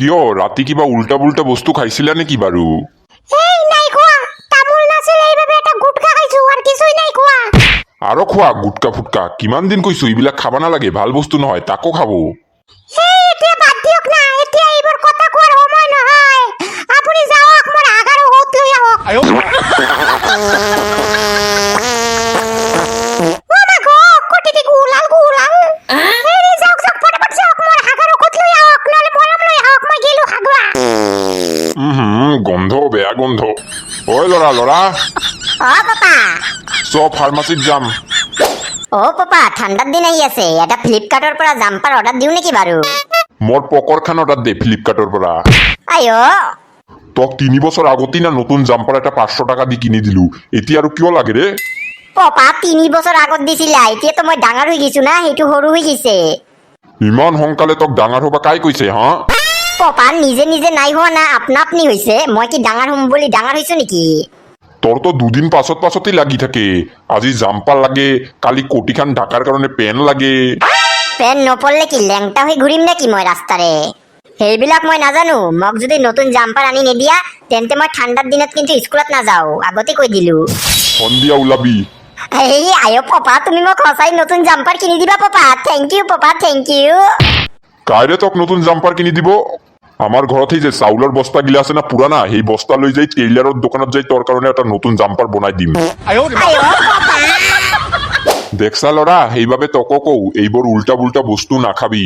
কিয় ৰাতি কিবা উল্টা পুল্টা বস্তু খাইছিলা নেকি বাৰু? এই নাই খোৱা, তামোল নাছিল এইভাবে এটা গুটকা খাইছো আৰ কিছুই নাই খোৱা। আৰু খোৱা গুটকা ফুটকা, কিমান দিন কৈছো এইবিলাক খাব নালাগে, ভাল বস্তু নহয়, তাকো খাব। এই এতিয়া বাদ দিয়ক না, এতিয়া এইবোৰ কথা কোৱাৰ সময় নহয়। আপুনি যাওক, মোৰ আগাৰো হত লৈ আহক। ও মা গো, কটিতে গুলাল গুলাল। এই যাওক যাওক, ফটাফট যাওক, মোৰ আগাৰো হত লৈ আহক, নহলে মলম লৈ আহক, মই গেলো হাগবা। গন্ধ বেয়া গন্ধ। ঐ লৰা লৰা, ও পাপা। চব ফাৰ্মাচীত যাম। ও পাপা, ঠাণ্ডাৰ দিন আহি আছে, এটা ফ্লিপকাৰ্টৰ পৰা জাম্পাৰ অৰ্ডাৰ দিও নেকি বাৰু? মোৰ পকৰখান অৰ্ডাৰ দে ফ্লিপকাৰ্টৰ পৰা। আইও তোক 3 বছৰ আগতেই না নতুন জাম্পাৰ এটা 500 টাকা দি কিনি দিলো, এতিয়া আৰু কিয় লাগে ৰে? পাপা 3 বছৰ আগত দিছিলা, এতিয়াতো মই ডাঙৰ হৈ গৈছো না, সেইটো সৰু হৈ গৈছে। ইমান সোনকালে তোক ডাঙৰ হবা কাই কৈছে হা? পাপা নিজে নিজে নাই হোৱা না, আপনা আপনি হৈছে। মই কি ডাঙৰ হম বুলি ডাঙৰ হৈছো নেকি? তোৰ তো দুদিন পাছতেই লাগি থাকে। আজি জাম্পাৰ লাগে, কালি কোটিখান ঢাকাৰ কাৰণে পেন লাগে। পেন নপৰলে কি লেংটা হৈ ঘূৰিম নেকি মই ৰাস্তাৰে? সেইবিলাক মই নাজানো। মোক যদি নতুন জাম্পাৰ আনি নিদিয়া, তেন্তে মই ঠাণ্ডাৰ দিনত কিন্তু স্কুলত নাযাও, আগতে কৈ দিলো। সন্ধিয়া ওলাবি। এই আয়ো পাপা, তুমি মোক সঁচাই নতুন জাম্পাৰ কিনি দিবা papa. Thank you papa, thank you. কাইৰে তোক নতুন জাম্পাৰ কিনি দিব? আমাৰ ঘৰত সেই যে চাউলৰ বস্তা গিলা আছে না পুৰানা, সেই বস্তা লৈ যাই টেইলাৰৰ দোকানত যাই তোৰ কাৰণে এটা নতুন জাম্পাৰ বনাই দিম। আয়ো পাপা। দেখছা লৰা, সেইবাবে তোকো কওঁ এইবোৰ উল্টা পুল্টা বস্তু নাখাবি।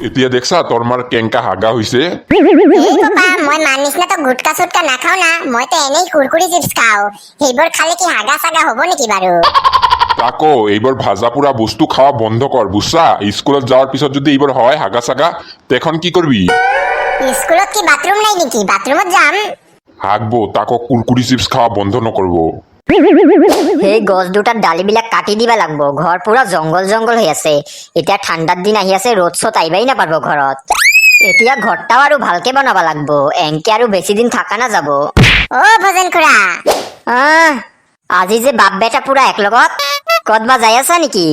এতিয়া দেখছা তোৰ মাৰ কেংকা হাগা হৈছে। এই পাপা, মই মান নিচিনাতো গুটকা চুটকা নাখাও না, মইতো এনেই কুৰকুৰি চিপছ খাও। সেইবোৰ খালে কি হাগা চাগা হ'ব নেকি বাৰু? তাকো এইবোৰ ভাজা পুৰা বস্তু খাওয়া বন্ধ কৰ, বুঝছা? স্কুলত যাওয়াৰ পিছত যদি এইবোৰ হয় হাগা চাগা, তেখন কি কৰবি? স্কুলত কি বাথৰুম নাই নেকি? বাথৰুমত যাম। হাগবো, তাকো কুৰকুৰি চিপস খাওয়া বন্ধ নকৰবো। সেই গছ দুটাৰ ডালিবিলাক কাটি দিবা লাগব, ঘৰ পুৰা জংগল জংগল হৈ আছে। এতিয়া ঠাণ্ডাৰ দিন আহি আছে, ৰ'দ চ'দ আহিবাই নাপাৰব ঘৰত। এতিয়া ঘৰটাও আৰু ভালকে বনাবা লাগব, এনকে আৰু বেছি দিন থাকা নাযাব। অ ভজন খুৰা, আজি যে বাপ বেটা পুৰা একলগত কতবা যাই আছা নেকি?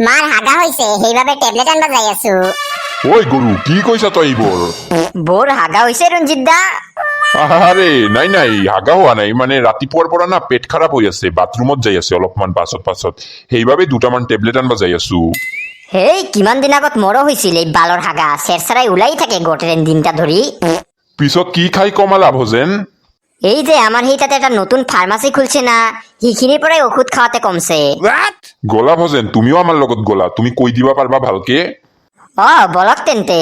মাৰ হাগা হৈছে, সেইবাবে টেবলেট আনবা যাই আছো। ওই গৰু, কি কইছা তই এইবোৰ? বৰ হাগা হৈছে ৰঞ্জিত দা। আৰে নাই নাই, হাগা হোৱা নাই, মানে ৰাতিপুৱাৰ পৰা না পেট খাৰাপ হৈ আছে, বাথৰুমত যাই আছে অলপমান পাছত, সেইবাবে দুটামান টেবলেট আনবা যাই আছো। হেই কিমান দিন আগত মৰো হৈছিল এই বালৰ হাগা, চেৰচেৰাই ওলাই থাকে গোটেই দিনটা ধৰি। পিছত কি খাই কমালা ভজেন? এই যে আমাৰ সেই তাতে এটা নতুন ফাৰ্মাচী খুলছে না, সেইখিনিৰ পৰাই ঔষধ খাওয়াতে কমছে। গলা ভজেন, তুমিও আমাৰ লগত গলা, তুমি কৈ দিবা পাৰবা ভালকে? বলক তেন্তে,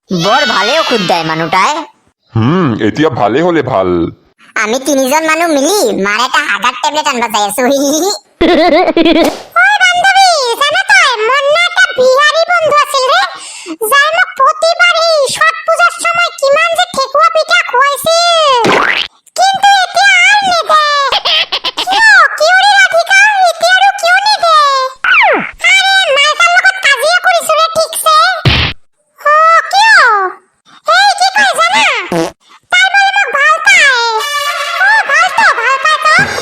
বৰ ভালে ঔষধ দেয় মানুহটাই। এতিয়া ভালে হলে ভাল। আমি 3জন মানুহ মিলি মাৰ এটা হাগাৰ টেবলেট আনবা যাই আছো। ওই বান্ধৱী, জানা তই মোৰ না এটা বিহাৰী বন্ধু আছিল ৰে, যাই মোক প্ৰতিবাৰ এই ছট পূজাৰ সময় কিমান যে ঠেকুৱা পিঠা খুৱাইছিল, কিন্তু এতিয়া আৰু নেদে। কিয় ৰে ৰাধিকা, এতিয়া আৰু কিয় নেদে? আৰে মাইকাৰ লগত কাজিয়া কৰিছো ৰে, ঠিকছে। কিয়? এই কি কয় জানা, তাই বোলে মোক ভাল পায়। ভাল পায় তো,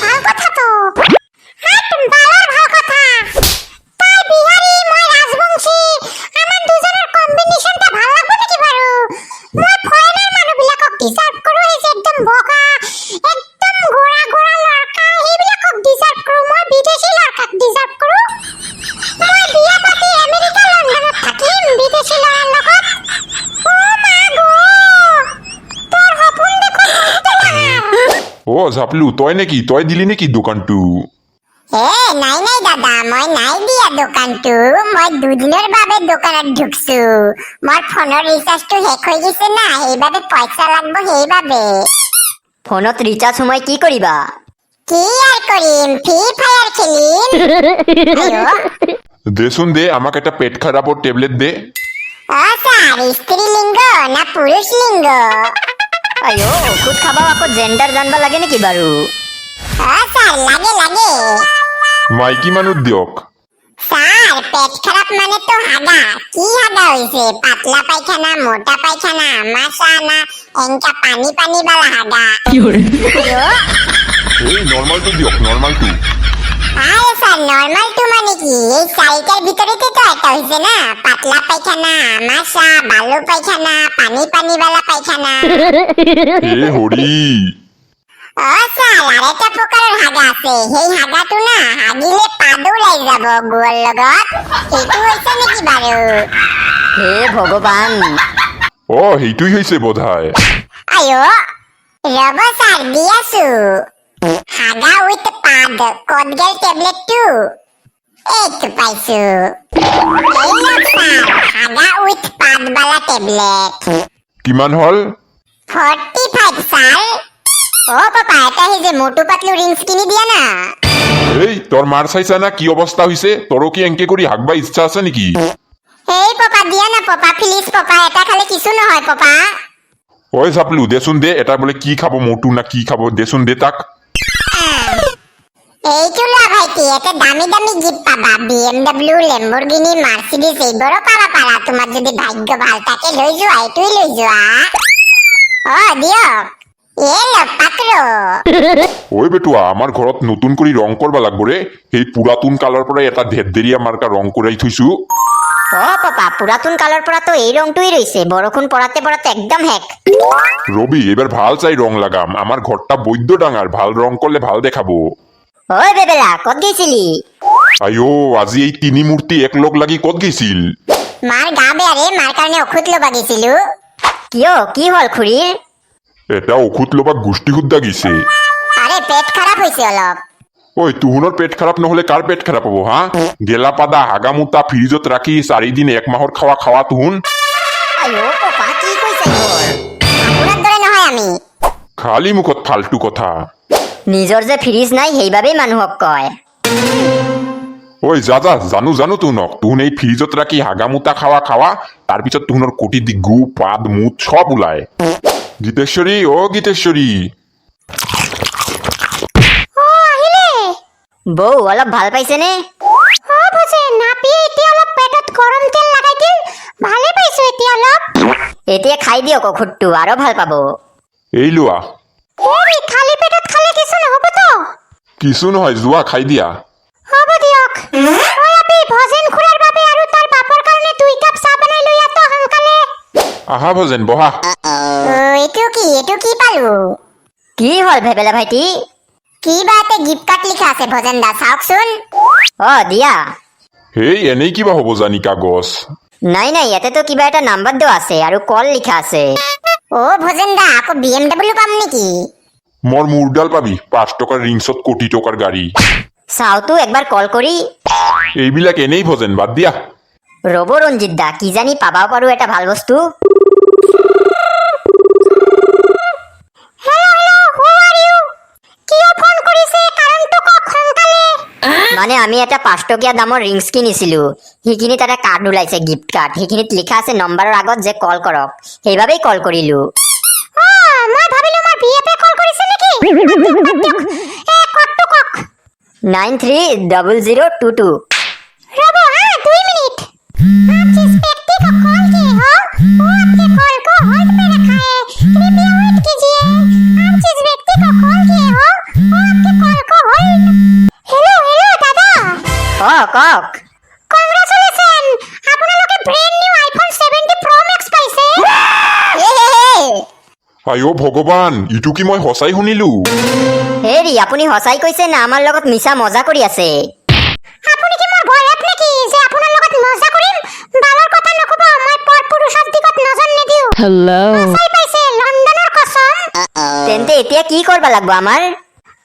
ভাল কথা তো। হাত বালাৰ ভাল কথা। তাই বিহাৰী, মই ৰাজবংশী, আমাৰ দুজনৰ কম্বিনেশ্যনটা ভাল লাগব নেকি বাৰু? মই ফৰেনাৰ মানুহবিলাকক ডিজাৰ্ভ কৰো, এই যে একদম বগা, একদম গোৰা গোৰা লড়কা, সেইবিলাকক ডিজাৰ্ভ কৰো। মই বিদেশী লড়কাক ডিজাৰ্ভ কৰো। মই বিয়া পাতি আমেৰিকা লণ্ডনত থাকিম বিদেশী লড়াৰ লগত। মা গো, তোৰ সপোন দেখোন বহুত ডাঙৰ। ঝাপলু, তই নেকি? তই দিলি নেকি দোকানটো? নাই দাদা, মই নাই দিয়া দোকানটো। মই দুদিনৰ বাবে দোকানত ঢুকছো। মোৰ ফোনৰ ৰিচাৰ্জটো শেষ হৈ গৈছে না, সেইবাবে পইচা লাগব, সেইবাবে। ফোনত ৰিচাৰ্জ সময় কি কৰিবা? কি আৰ কৰিম, ফ্ৰি ফায়াৰ খেলিম। দেচোন দে, আমাক এটা পেট খাৰাপৰ টেবলেট দে। স্যাৰ, স্ত্ৰীলিঙ্গ না পুৰুষ লিঙ্গ? ওষুধ খাবা আকৌ জেন্ডাৰ জানবা লাগে নেকি বাৰু? স্যার, লাগে লাগে। মাইকী মানুহ দিয়ক। স্যার, পেট খারাপ মানে তো হাগা। কি হাগা হইছে? পাতলা পায়খানা, মোটা পায়খানা, মাসা না এনকা পানি পানি বালা হাগা? এই নর্মালটো দিয়ক, নর্মালটো। আরে স্যার নরমাল টু মানে কি এই চারিটার ভিতরেতে তো একটা হইছে না পাতলা পায়খানা আমাশা বালু পায়খানা পানি পানিওয়ালা পায়খানা এ হরি ও স্যার আরেকটা প্রকারের হাগা আছে সেই হাগাটো না হাগিলে পাদো লাই যাব গুয়ার লগত সেইটো হইছে নেকি বাৰু হে ভগৱান ও সেইটোই হয়েছে বোধহয় আয়ো রব স্যার দিয়াছু হাগা উইথ পাদ কদগেল ট্যাবলেট টু এই তো পাইছু এই লক স্যার হাগা উইথ পাদ বালা ট্যাবলেট কিমান হল 45 স্যার ও পাপা এটা হে যে মোটু পাতলু রিংস কিনি দিয়া না এই তোর মার চাইছা না কি অবস্থা হইছে তোরও কি এঙ্কে করি হাগবা ইচ্ছা আছে নেকি এই পাপা দিয়া না পাপা প্লিজ পাপা এটা খালে কিছু নহয় পাপা ওই চাপলু দেচোন দে এটা বলে কি খাব মোটু না কি খাব দেচোন দে তাক এইটো লোৱা ভাইটি এটা দামী দামী গিফট পাবা BMW লেম্বৰগিনি মাৰ্চিডিজ এইবোৰো পাৰা তোমাৰ যদি ভাগ্য ভাল থাকে লৈ যোৱা এইটোই লৈ যোৱা দিয়ক এ লগ পাকৰো ওই বেটুয়া আমাৰ ঘৰত নতুন কৰি ৰং কৰবা লাগব ৰে সেই পুৰাতন কালাৰ পৰা এটা ধেৰধেৰীয়া মাৰ্কা ৰং কৰাই থৈছো অ পাপা পুরাতন কালার পরা তো এই রংটুই রইছে বরক্ষণ পড়াতে পড়াতে একদম হ্যাক রবি এবার ভাল চাই রং লাগাম আমার ঘরটা বৈদ্য ডাঙার ভাল রং করলে ভাল দেখাবো ওই বেবেলা কত গেছিলি আইও আজি এই তিনি মূর্তি একলগ লাগি কত গেছিল মাৰ গা বেয়া ৰে মাৰ কাৰণে ঔষধ ল'বা গেছিলো কিয় কি হল খুড়ীৰ এটা ওষুধ লবা গোষ্ঠী শুদ্ধা গেছে আৰে পেট খাৰাপ হৈছে অলপ ওই তুহুনৰ পেট খারাপ নহলে কার পেট খারাপ হবো হা গেলা পাদা হাগামুতা ফ্রিজত রাখি 4 দিন 1 মাহৰ খাওয়া তুহুন আয়ো পাপা কি কইছে তোৰ আপোনাৰ দৰে নহয় আমি খালি মুখত ফালতু কথা নিজৰ যে ফ্ৰিজ নাই সেইবাবেই মানুহক কয় ওই যা জানো তুহনক তুহুন এই ফ্রিজত রাখি হাগামুতা খাওয়া তার পিছত তুহুনৰ কোটি দি গু পাদ মুত সব ওলায় গীতেশ্বরী ও গীতেশ্বরী বৌ অলপ ভাল পাইছে নে বুজে নাপিয়ে এতিয়া অলপ পেটত গৰম তেল লগাই দিল ভালে পাইছো এতিয়া অলপ এতিয়া খাই দিয়ক ঔষধটো আৰু ভাল পাব এই লোৱা এই খালি পেটত খালে কিছু নহব তো কিছু নহয় যোৱা খাই দিয়া হ'ব দিয়ক ঐ আপি ভজেন খুৰাৰ বাবে আৰু তাৰ বাপৰ কাৰণে 2 কাপ চাহ বনাই লৈ আতো সোনকালে আহা ভজেন বহা এইটো কি পালো কি হল ভেবেলা ভাইটি কি বাতে গিফট কাৰ্ড লিখা আছে ভজন দা চাওকচোন অ দিয়া হেই এনেই কিবা হ'ব জানি কাগজ নাই ইয়াতে তো কিবা এটা নাম্বার দেওয়া আছে আৰু কল লিখা আছে ও ভজন দা আকৌ BMW পাম নেকি মোৰ মূৰডাল পাবি 5 টকাৰ ৰিংছত কোটি টকাৰ গাড়ী চাওতো একবাৰ কল কৰি এইবিলাক এনেই ভজেন বাদ দিয়া ৰব ৰঞ্জিত দা কি জানি পাবাও পাৰো এটা ভাল বস্তু মানে আমি এটা 5 টকীয়া দামৰ ৰিংছ কিনিছিলো সেইখিনিত এটা কাৰ্ড ওলাইছে গিফট কাৰ্ড সেইখিনিত লিখা আছে নম্বৰৰ আগত যে কল কৰক সেইবাবেই কল কৰিলো মই ভাবিলো মোৰ বিএপে কল কৰিছে নেকি কটটো কক 930022 रबो हाँ 2 मिनट आप जिस व्यक्ति को कॉल किए हो वो आपके कॉल को होल्ड पे रखा है कृपया वेट कीजिए आप जिस व्यक्ति को कॉल किए हो वो आपके कॉल को होल्ड हेलो दादा অ কক কংগ্ৰেচুলেশ্যন আপোনালোকে brand new iPhone 70 Pro Max পাইছে আইও ভগৱান ইটো কি মই সঁচাই শুনিলো হেৰি আপুনি সঁচাই কৈছে না আমাৰ লগত মিছা মজা কৰি আছে আপুনি কি মোৰ ভয়ত নেকি যে আপোনাৰ লগত মজা কৰিম বালৰ কথা নকব মই পৰপুৰুষৰ দিগত নজৰ নিদিও Hello. সঁচাই পাইছে লণ্ডনৰ কসম তেন্তে এতিয়া কি কৰিব লাগিব আমাৰ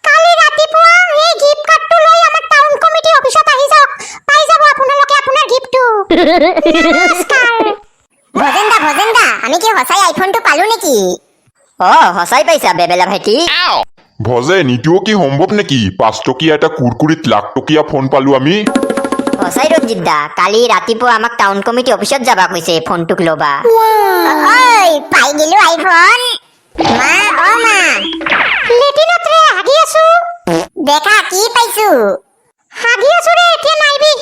কালি ৰাতিপুৱা এই গিফট কাৰ্ডটো লৈ আমাৰ টাউন কমিটি অফিচত আহি যাওক পাই যাব আপোনালোকে আপোনাৰ গিফটটো নমস্কাৰ ভজেন দা আমি কি সঁচাই আইফোনটো পালো নেকি অ সঁচাই পাইছা বেবেলা ভাইটি ভজেন ইটোও কি সম্ভৱ নেকি 5 টকীয়া এটা কুৰকুৰিত লাখ টকীয়া ফোন পালো আমি সঁচাই ৰঞ্জিত দা কালি ৰাতিপুৱা আমাক টাউন কমিটি অফিচত যাবা কৈছে ফোনটোক ল'বা ঐ পাই গিলো আইফোন মা লেটিনত ৰে হাগি আছো দেখা কি পাইছো হাগি আছো ৰে এতিয়া নাইবি